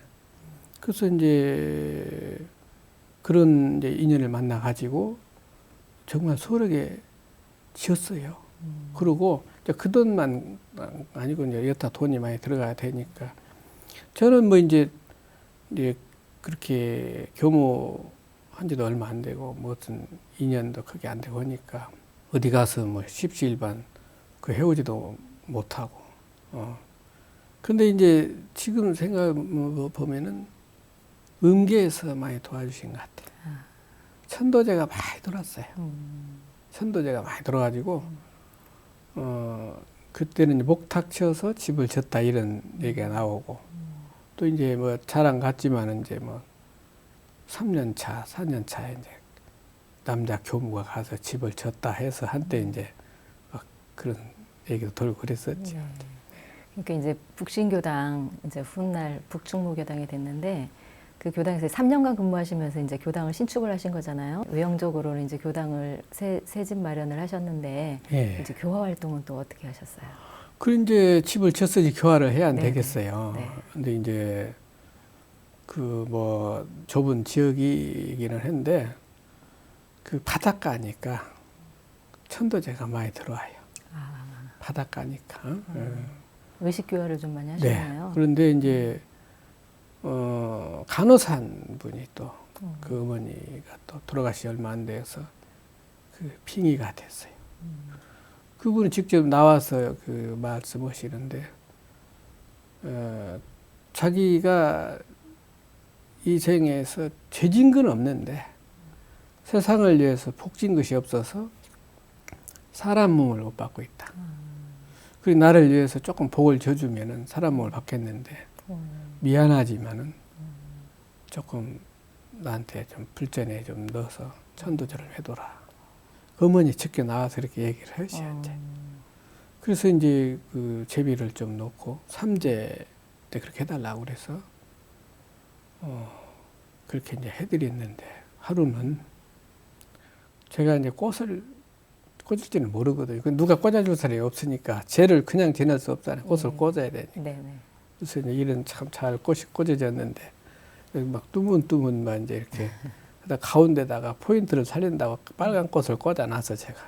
그래서 이제 그런 이제 인연을 만나가지고 정말 수월하게 지었어요. 그리고 그 돈만 아니고 이제 여타 돈이 많이 들어가야 되니까 저는 뭐 이제 그렇게 교모한 지도 얼마 안 되고 무슨 인연도 크게 안 되고 하니까 어디 가서 뭐 십시일반 그 해오지도 못하고 근데 이제 지금 생각 보면은 음계에서 많이 도와주신 것 같아요. 천도제가 많이 들어왔어요. 천도제가 많이 들어가지고 그때는 목탁 치어서 집을 졌다 이런 얘기가 나오고 또 이제 뭐 자랑 같지만은 이제 뭐 3년 차, 4년 차에 이제 남자 교무가 가서 집을 졌다 해서 한때 이제 막 그런 얘기도 돌고 그랬었죠. 네. 그러니까 이제 북신교당 이제 훗날 북충무교당이 됐는데 그 교당에서 3년간 근무하시면서 이제 교당을 신축을 하신 거잖아요. 외형적으로는 이제 교당을 새 집 마련을 하셨는데 예. 이제 교화 활동은 또 어떻게 하셨어요? 그 이제 집을 졌으니 교화를 해야 안 네네. 되겠어요. 네. 근데 이제 그 뭐 좁은 지역이기는 한데 그 바닷가니까 천도제가 많이 들어와요. 바닷가니까. 의식 교화를 좀 많이 네. 하셨나요? 그런데 이제 간호사한 분이 또 그 어머니가 또 돌아가시 얼마 안 돼서 그 빙의가 됐어요. 그분이 직접 나와서 그 말씀하시는데 자기가 이 생에서 죄진 건 없는데 세상을 위해서 복진 것이 없어서 사람 몸을 못 받고 있다. 그리고 나를 위해서 조금 복을 줘주면은 사람 몸을 받겠는데 미안하지만은 조금 나한테 좀 불전에 좀 넣어서 천도제를 해둬라. 어머니 직접 나와서 이렇게 얘기를 하셔. 이제. 그래서 이제 그 제비를 좀 놓고 3제 때 그렇게 해달라고 그래서 그렇게 이제 해드렸는데 하루는 제가 이제 꽃을 꽂을지는 모르거든요. 누가 꽂아줄 사람이 없으니까 쟤를 그냥 지낼 수 없잖아요. 꽃을 꽂아야 되니까. 네네. 그래서 이제 일은 참 잘 꽃이 꽂아졌는데 막 뚜문뚜문만 이제 이렇게 하다 가운데다가 포인트를 살린다고 빨간 꽃을 꽂아놨어 제가.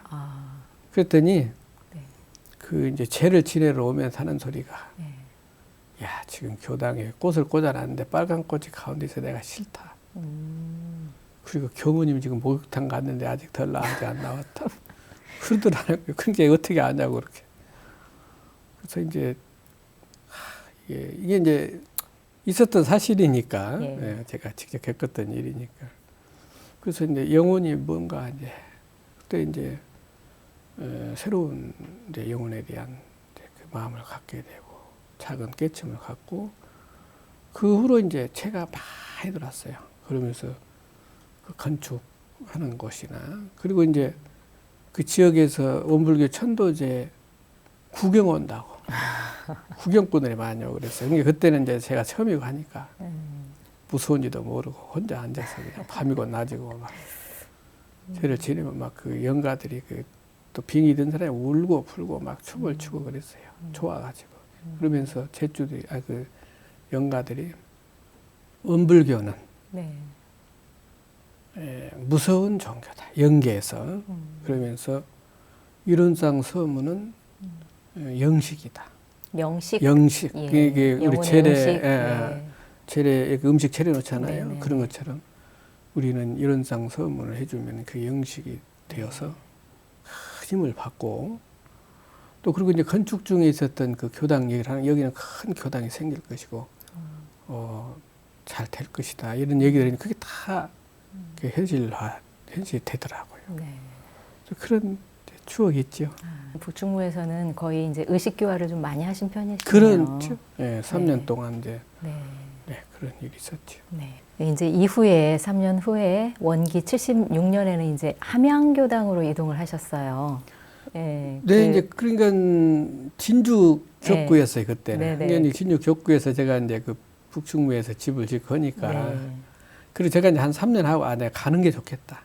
그랬더니 그 이제 쟤를 지내러 오면서 하는 소리가 야 지금 교당에 꽃을 꽂아놨는데 빨간 꽃이 가운데 있어 내가 싫다. 그리고 교무님 지금 목욕탕 갔는데 아직 아직 안 나왔다. 그러더라고요. 그게 어떻게 아냐고 그렇게. 그래서 이제 이게 이제 있었던 사실이니까 예, 제가 직접 겪었던 일이니까. 그래서 이제 영혼이 뭔가 이제 그때 이제 새로운 이제 영혼에 대한 이제 그 마음을 갖게 되고 작은 깨침을 갖고 그 후로 이제 채가 많이 들었어요. 그러면서 그 건축하는 곳이나 그리고 이제 그 지역에서 원불교 천도제 구경 온다고 구경꾼들이 많이 오고 그랬어요. 근데 그때는 이제 제가 처음이고 하니까 무서운지도 모르고 혼자 앉아서 그냥 밤이고 낮이고 막 저를 지내면 막 그 영가들이 그 또 빙의 든 사람이 울고 풀고 막 춤을 추고 그랬어요. 좋아가지고. 그러면서 제주들이 그 영가들이 원불교는 네. 무서운 종교다. 영계에서. 그러면서 이론상 서문은 영식이다. 영식. 영식. 예. 이게 우리 영혼의 재래, 음식. 네. 재래 음식 차려 놓잖아요. 네네. 그런 것처럼 우리는 이론상 서문을 해주면 그 영식이 되어서 큰 힘을 받고 또 그리고 이제 건축 중에 있었던 그 교당 얘기를 하는 여기는 큰 교당이 생길 것이고 잘 될 것이다 이런 얘기들이 그게 다 현실이 되더라고요. 네. 그런 추억이 있죠. 북충무에서는 거의 이제 의식 교화를 좀 많이 하신 편이시네요. 그렇죠. 네, 3년 네. 동안 이제 네. 그런 일이 있었죠. 네. 이제 이후에 3년 후에 원기 76년에는 이제 함양교당으로 이동을 하셨어요. 네. 네, 이제 그러니까 진주 격구였어요 그때는. 네네. 그러니까 진주 격구에서 제가 이제 그 북충무에서 집을 짓고 하니까 네. 그리고 제가 이제 한 3년 하고 내가 가는 게 좋겠다.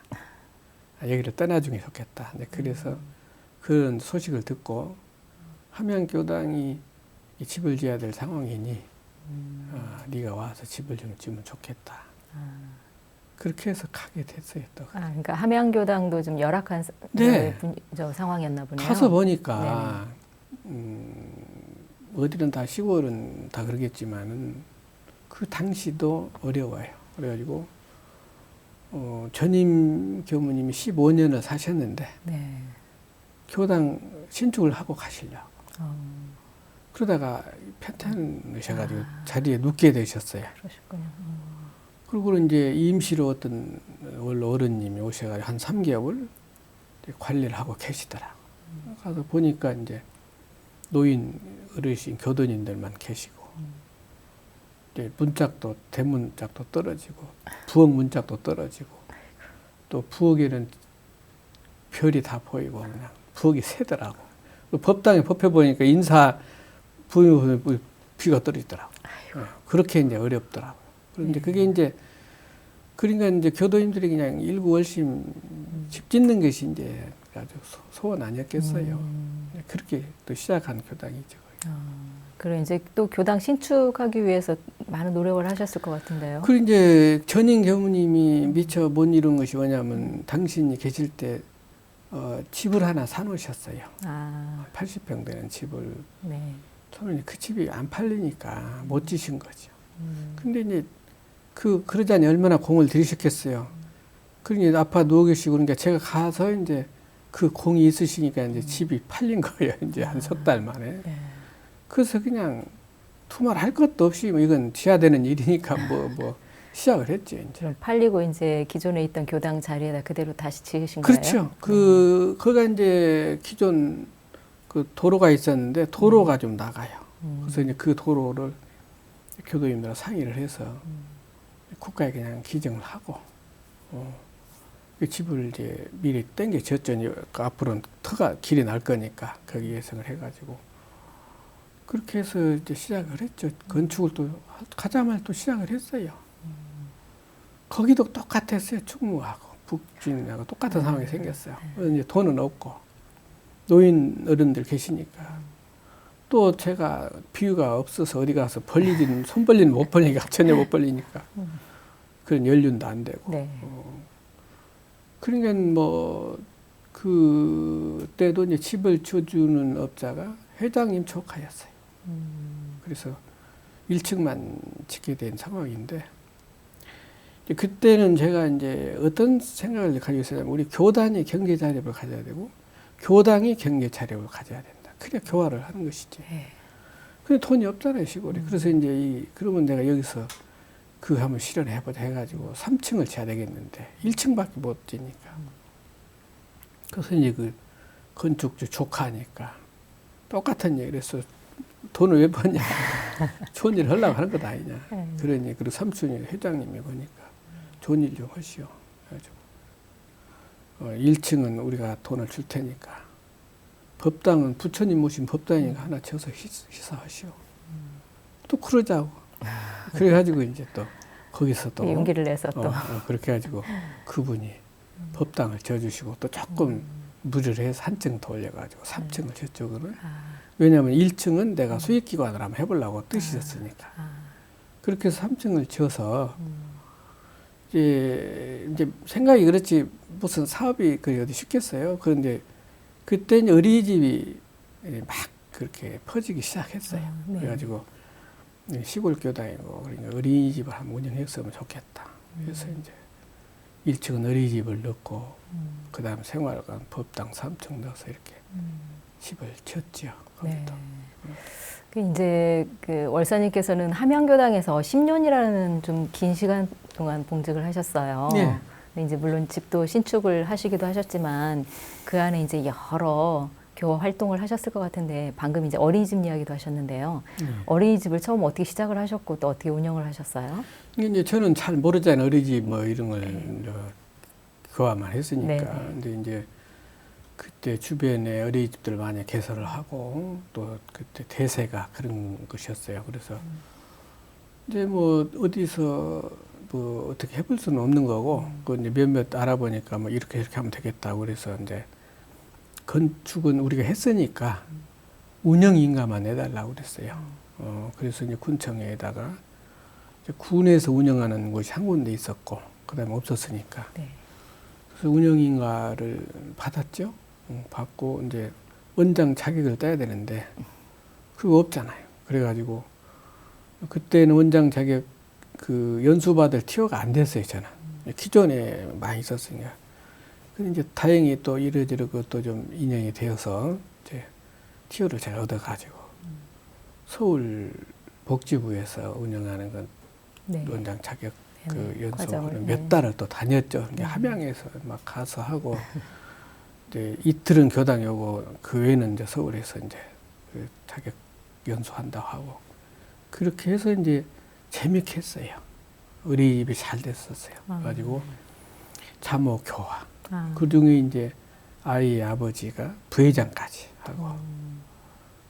여기를 떠나주는 게 좋겠다. 네, 그래서 그런 소식을 듣고 함양교당이 이 집을 지어야 될 상황이니 네가 와서 집을 좀 지으면 좋겠다. 그렇게 해서 가게 됐어요. 또. 그러니까 함양교당도 좀 열악한 네. 저 상황이었나 보네요. 가서 보니까 어디는 다 시골은 다 그러겠지만은 그 당시도 어려워요. 그래가지고 전임 교무님이 15년을 사셨는데 네. 교당 신축을 하고 가시려고. 그러다가 편찮으셔가지고 자리에 눕게 되셨어요. 그러셨군요. 그리고 이제 임시로 어떤 원로 어른님이 오셔가지고 한 3개월 관리를 하고 계시더라고. 가서 보니까 이제 노인 어르신 교도님들만 계시고 이제 문짝도 대문짝도 떨어지고 부엌 문짝도 떨어지고 또 부엌에는 별이 다 보이고 그냥 부엌이 새더라고. 법당에 법해 보니까 인사 부엌에 비가 떨어지더라고. 그렇게 이제 어렵더라고. 그런데 그게 이제 그러니까 이제 교도님들이 그냥 일구월심 집 짓는 것이 이제 아주 소원 아니었겠어요. 그렇게 또 시작한 교당이죠. 그리고 이제 또 교당 신축하기 위해서 많은 노력을 하셨을 것 같은데요. 그리고 이제 전임 교무님이 미처 못 이룬 것이 뭐냐면 당신이 계실 때 집을 하나 사놓으셨어요. 80평 되는 집을. 네. 저는 그 집이 안 팔리니까 못 지신 거죠. 근데 이제 그러자니 얼마나 공을 들이셨겠어요. 그러니 아파 누워 계시고 그러니까 제가 가서 이제 그 공이 있으시니까 이제 집이 팔린 거예요. 이제 한 석 달 만에. 네. 그래서 그냥 투말할 것도 없이 뭐 이건 지어야 되는 일이니까 뭐 시작을 했죠. 이제. 그럼 팔리고 이제 기존에 있던 교당 자리에다 그대로 다시 지으신 거예요? 그렇죠. 거기가 이제 기존 그 도로가 있었는데 도로가 좀 나가요. 그래서 이제 그 도로를 교도님들과 상의를 해서 국가에 그냥 기증을 하고 그 집을 이제 미리 땡겨 졌더니 그 앞으로는 길이 날 거니까 거기 예상을 해가지고 그렇게 해서 이제 시작을 했죠. 건축을 또 가자마자 또 시작을 했어요. 거기도 똑같았어요. 충무하고 북진하고 똑같은 상황이 생겼어요. 이제 돈은 없고 노인 어른들 계시니까 또 제가 비유가 없어서 어디 가서 손 벌리는 못 벌리니까 전혀 못 벌리니까 그런 연륜도 안 되고. 네. 그러니까 뭐 그때도 이제 집을 줘주는 업자가 회장님 조카였어요. 그래서 1층만 짓게 된 상황인데 그때는 제가 이제 어떤 생각을 가지고 있었냐면 우리 교단이 경제 자립을 가져야 되고 교당이 경제 자립을 가져야 된다. 그래야 교화를 하는 것이지. 근데 돈이 없잖아요 시골에. 그래서 이제 그러면 내가 여기서 그거 한번 실현해보자 해가지고 3층을 지어야 되겠는데 1층밖에 못 지니까. 그래서 이제 그 건축주 조카니까 똑같은 얘기를 해서 돈을 왜 버냐. 좋은 일 하려고 하는 것 아니냐. 그러니 그리고 삼촌이 회장님이 보니까 좋은 일 좀 하시오. 그래가지고 1층은 우리가 돈을 줄 테니까 법당은 부처님 모신 법당이니까 하나 지어서 희사하시오. 또 그러자고. 그래가지고 이제 또 거기서 또 용기를 내서 또 그렇게 해가지고 그분이 법당을 지어주시고 또 조금 무리를 해서 한 층 더 올려가지고 3층을 저쪽으로. 왜냐하면 1층은 내가 수익기관을 한번 해보려고 뜻이었으니까. 그렇게 해서 3층을 지어서 이제 생각이 그렇지 무슨 사업이 그리 어디 쉽겠어요. 그런데 그때 어린이집이 막 그렇게 퍼지기 시작했어요. 네. 그래가지고 시골 교당이고 그러니까 어린이집을 한번 운영했으면 좋겠다. 그래서 이제 1층은 어린이집을 넣고 그다음 생활관 법당 3층 넣어서 이렇게 집을 지었지요. 거기도. 그 이제 그 월사님께서는 함양교당에서 10년이라는 좀 긴 시간 동안 봉직을 하셨어요. 네. 근데 이제 물론 집도 신축을 하시기도 하셨지만 그 안에 이제 여러 교화 활동을 하셨을 것 같은데 방금 이제 어린이집 이야기도 하셨는데요. 어린이집을 처음 어떻게 시작을 하셨고 또 어떻게 운영을 하셨어요? 이제 저는 잘 모르잖아요. 어린이집 뭐 이런 걸 교화만 했으니까. 네. 근데 이제 그때 주변에 어린이집들 많이 개설을 하고 또 그때 대세가 그런 것이었어요. 그래서 이제 뭐 어디서 뭐 어떻게 해볼 수는 없는 거고 그 이제 몇몇 알아보니까 뭐 이렇게 하면 되겠다고 그래서 이제 건축은 우리가 했으니까 운영 인가만 내달라고 그랬어요. 그래서 이제 군청에다가 이제 군에서 운영하는 곳이 한 군데 있었고 그다음에 없었으니까 그래서 운영 인가를 받았죠. 받고 이제 원장 자격을 따야 되는데 그거 없잖아요. 그래가지고 그때는 원장 자격 그 연수받을 티오가 안 됐어요. 저는 기존에 많이 있었으니까. 근데 이제 다행히 또 이러저러고 또 좀 인연이 되어서 이제 티오를 제가 얻어가지고 서울 복지부에서 운영하는 건 원장 자격 그 연수를 몇 달을 또 다녔죠. 함양에서 막 가서 하고 이제 이틀은 교당에 오고 그 외에는 이제 서울에서 이제 그 자격 연수한다고 하고 그렇게 해서 이제 재밌게 했어요. 어린이집이 잘 됐었어요. 그래가지고 자모 교화. 그 중에 이제 아이의 아버지가 부회장까지 하고.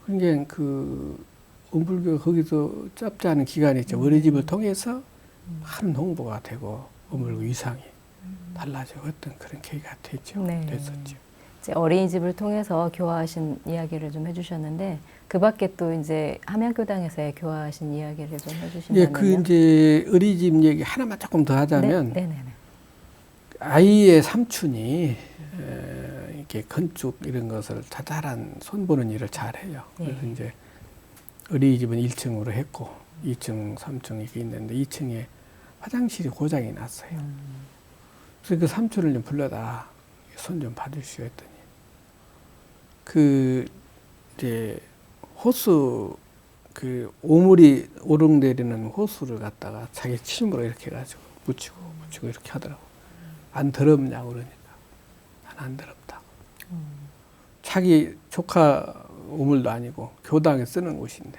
그러니까 그 원불교가 거기서 짧지 않은 기간이 있죠. 어린이집을 통해서 많은 홍보가 되고 원불교 위상이 달라지고 어떤 그런 계기가 됐죠. 됐었죠. 이제 어린이집을 통해서 교화하신 이야기를 좀 해주셨는데 그 밖에 또 이제 함양교당에서의 교화하신 이야기를 좀 해주신다면요. 예, 그 이제 어린이집 얘기 하나만 조금 더 하자면 아이의 삼촌이 이렇게 건축 이런 것을 자잘한 손보는 일을 잘해요. 그래서 이제 어린이집은 1층으로 했고 2층, 3층 이렇게 있는데 2층에 화장실이 고장이 났어요. 그래서 그 삼촌을 좀 불러다 손 좀 봐주시오 했더니 그 이제 호수 그 오물이 오르내리는 호수를 갖다가 자기 침으로 이렇게 해가지고 묻히고 이렇게 하더라고. 안 더럽냐고 그러니까 난 안 더럽다고. 자기 조카 오물도 아니고 교당에 쓰는 곳인데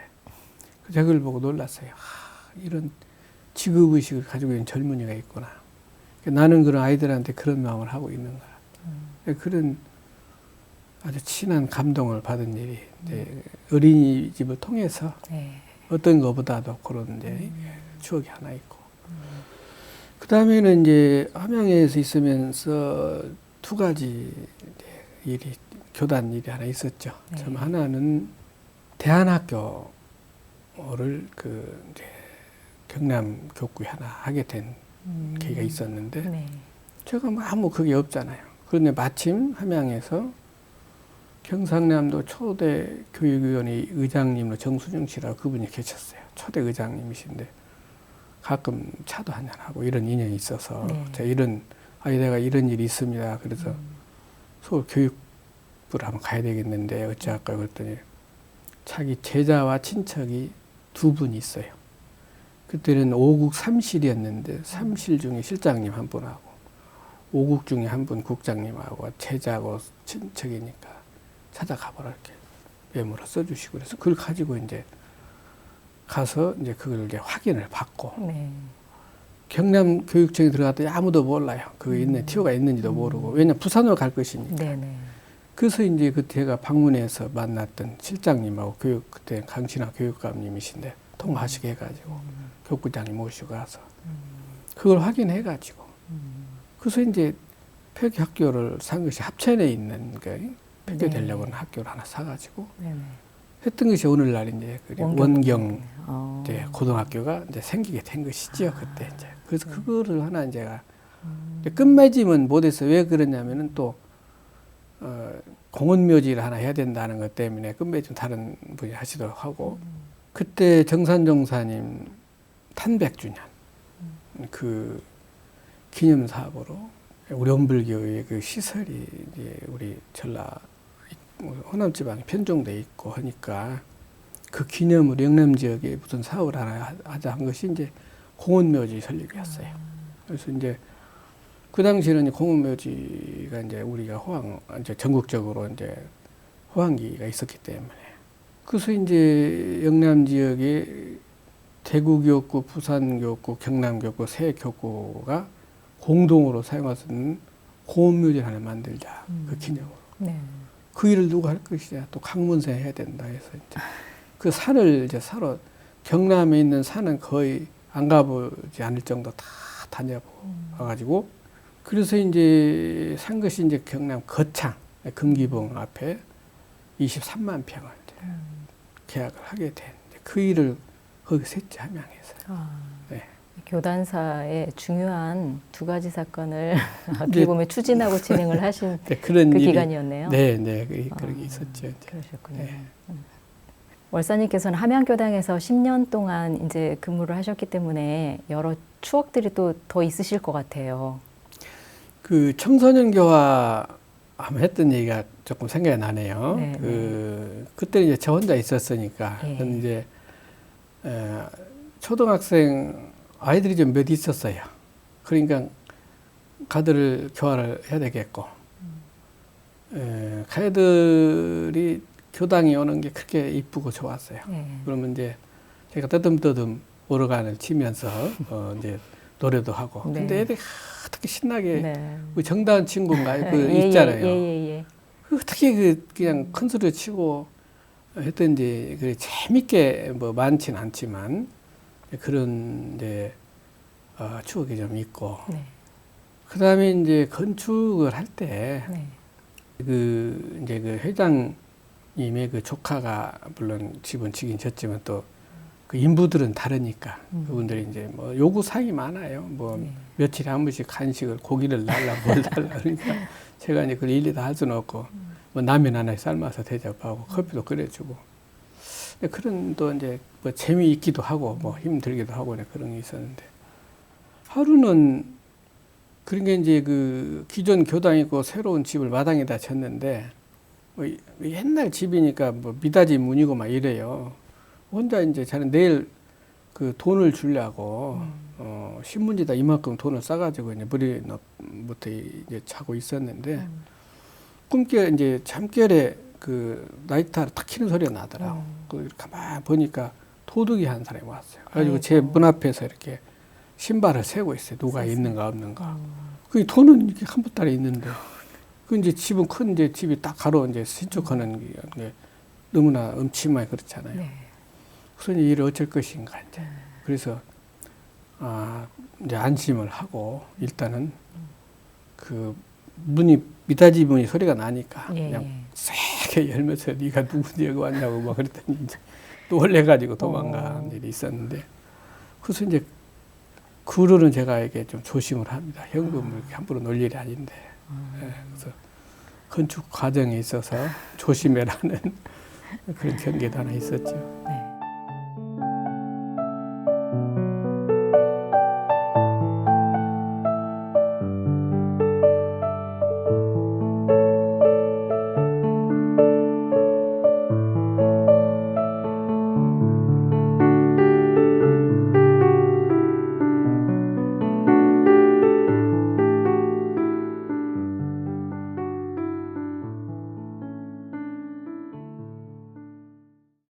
제가 그걸 보고 놀랐어요. 이런 직업의식을 가지고 있는 젊은이가 있구나. 나는 그런 아이들한테 그런 마음을 하고 있는 거야. 그런 아주 친한 감동을 받은 일이 어린이집을 통해서 어떤 것보다도 그런 이제 추억이 하나 있고. 그 다음에는 이제 함양에서 있으면서 두 가지 일이 교단 일이 하나 있었죠. 참 하나는 대안학교를 그 이제 경남 교구에 하나 하게 된 계기가 있었는데 제가 뭐 아무 그게 없잖아요. 그런데 마침 함양에서 경상남도 초대 교육위원회 의장님으로 정수정 씨라고 그분이 계셨어요. 초대 의장님이신데 가끔 차도 한잔하고 이런 인연이 있어서 제가 내가 이런 일이 있습니다. 그래서 서울 교육부를 한번 가야 되겠는데 어찌할까요? 그랬더니 자기 제자와 친척이 두 분이 있어요. 그때는 5국 3실이었는데 3실 중에 실장님 한 분하고 5국 중에 한 분 국장님하고 제자고 친척이니까 찾아가 보라 이렇게 메모를 써주시고 그래서 그걸 가지고 이제 가서 이제 그걸 이제 확인을 받고 경남 교육청에 들어갔더니 아무도 몰라요. 그게 있는 티오가 있는지도 모르고 왜냐면 부산으로 갈 것이니까. 그래서 이제 그때 제가 방문해서 만났던 실장님하고 그때 강신학 교육감님이신데 통화하시게 해가지고 교육부장님 모시고 가서 그걸 확인해가지고 그래서 이제 폐교학교를 산 것이 합천에 있는 그 폐교되려고 하는 학교를 하나 사가지고 네네. 했던 것이 오늘날 이제 그 원경 이제 어. 고등학교가 이제 생기게 된 것이지요 그때 이제 그래서 그거를 하나 이제가 끝맺음은 못해서 왜 그러냐면은 또 공원묘지를 하나 해야 된다는 것 때문에 끝맺음 다른 분이 하시도록 하고 그때 정산종사님 탄백주년 그 기념사업으로 우리 원불교의 그 시설이 이제 우리 전라 호남지방에 편종돼 있고 하니까 그 기념으로 영남 지역에 무슨 사업을 하나 하자 한 것이 이제 공원묘지 설립이었어요. 그래서 이제 그 당시에는 공원묘지가 이제 우리가 이제 전국적으로 이제 호황기가 있었기 때문에 그래서 이제 영남 지역에 대구교구, 부산교구, 경남교구 세 교구가 공동으로 사용할 수 있는 공원묘지를 하나 만들자 그 기념으로. 네. 그 일을 누가 할 것이냐 또 강문세 해야 된다 해서 이제 그 산을 이제 사러 경남에 있는 산은 거의 안 가보지 않을 정도 다 다녀보고 와가지고 그래서 이제 산 것이 이제 경남 거창 금기봉 앞에 23만 평을 이제 계약을 하게 된 그 일을 거기서 했지 함양에서. 네. 교단사의 중요한 두 가지 사건을 어떻게 보면 추진하고 진행을 하신 네, 그런 그 일이, 기간이었네요. 네, 그런 게 있었죠. 이제. 그러셨군요. 네. 월사님께서는 함양교당에서 10년 동안 이제 근무를 하셨기 때문에 여러 추억들이 또 더 있으실 것 같아요. 그 청소년 교화 하면 했던 얘기가 조금 생각이 나네요. 네, 그때 이제 저 혼자 있었으니까 네. 저는 이제 초등학생 아이들이 좀 몇 있었어요. 그러니까 가드를 교화를 해야 되겠고 가이들이 교당이 오는 게 그렇게 이쁘고 좋았어요. 네. 그러면 이제 제가 떠듬떠듬 오르간을 치면서 이제 노래도 하고. 네. 근데 애들이 어떻게 신나게 네. 그 정다은 친구인가요? 그 예, 있잖아요. 예. 어떻게 그냥 큰 소리를 치고 했던지 그 재밌게 뭐 많지는 않지만 그런 이제 추억이 좀 있고. 네. 그다음에 이제 건축을 할 때 네. 그 이제 그 회장님의 그 조카가 물론 집은 지긴 졌지만 또 그 인부들은 다르니까 그분들이 이제 뭐 요구 사항이 많아요. 뭐 네. 며칠에 한 번씩 간식을 고기를 달라 뭘 달라 그러니까 제가 이제 그걸 일일이 다 할 수는 없고 뭐 라면 하나 삶아서 대접하고 커피도 끓여주고 그런 또 이제 뭐 재미있기도 하고 뭐 힘들기도 하고 그런 게 있었는데 하루는 그런 게 이제 그 기존 교당이 있고 새로운 집을 마당에다 졌는데 뭐 옛날 집이니까 뭐 미닫이 문이고 막 이래요. 혼자 이제 저는 내일 그 돈을 주려고 신문지다 이만큼 돈을 싸가지고 이제 머리부터 이제 자고 있었는데 꿈결 이제 잠결에 그 라이터를 탁 켜는 소리가 나더라고. 그 가만 보니까 도둑이 한 사람이 왔어요. 그래가지고 제 문 앞에서 이렇게 신발을 세고 있어요. 누가 있는가 없는가. 그 돈은 이렇게 한 보따리 있는데 그 이제 집은 큰 이제 집이 딱 가로 이제 신축하는 게 너무나 음침하게 그렇잖아요. 네. 그래서 이를 어쩔 것인가 이제 그래서 이제 안심을 하고 일단은 그 문이 미닫이 문이 소리가 나니까 그냥 세게 열면서 네가 누군지 여기 왔냐고 막 그랬더니 이제 놀래가지고 도망간 일이 있었는데 그래서 이제 그 후로는 제가 이게 좀 조심을 합니다. 현금을 이렇게 함부로 놀 일이 아닌데 그래서 건축 과정에 있어서 조심해라는 그런 경계도 하나 있었죠. 네.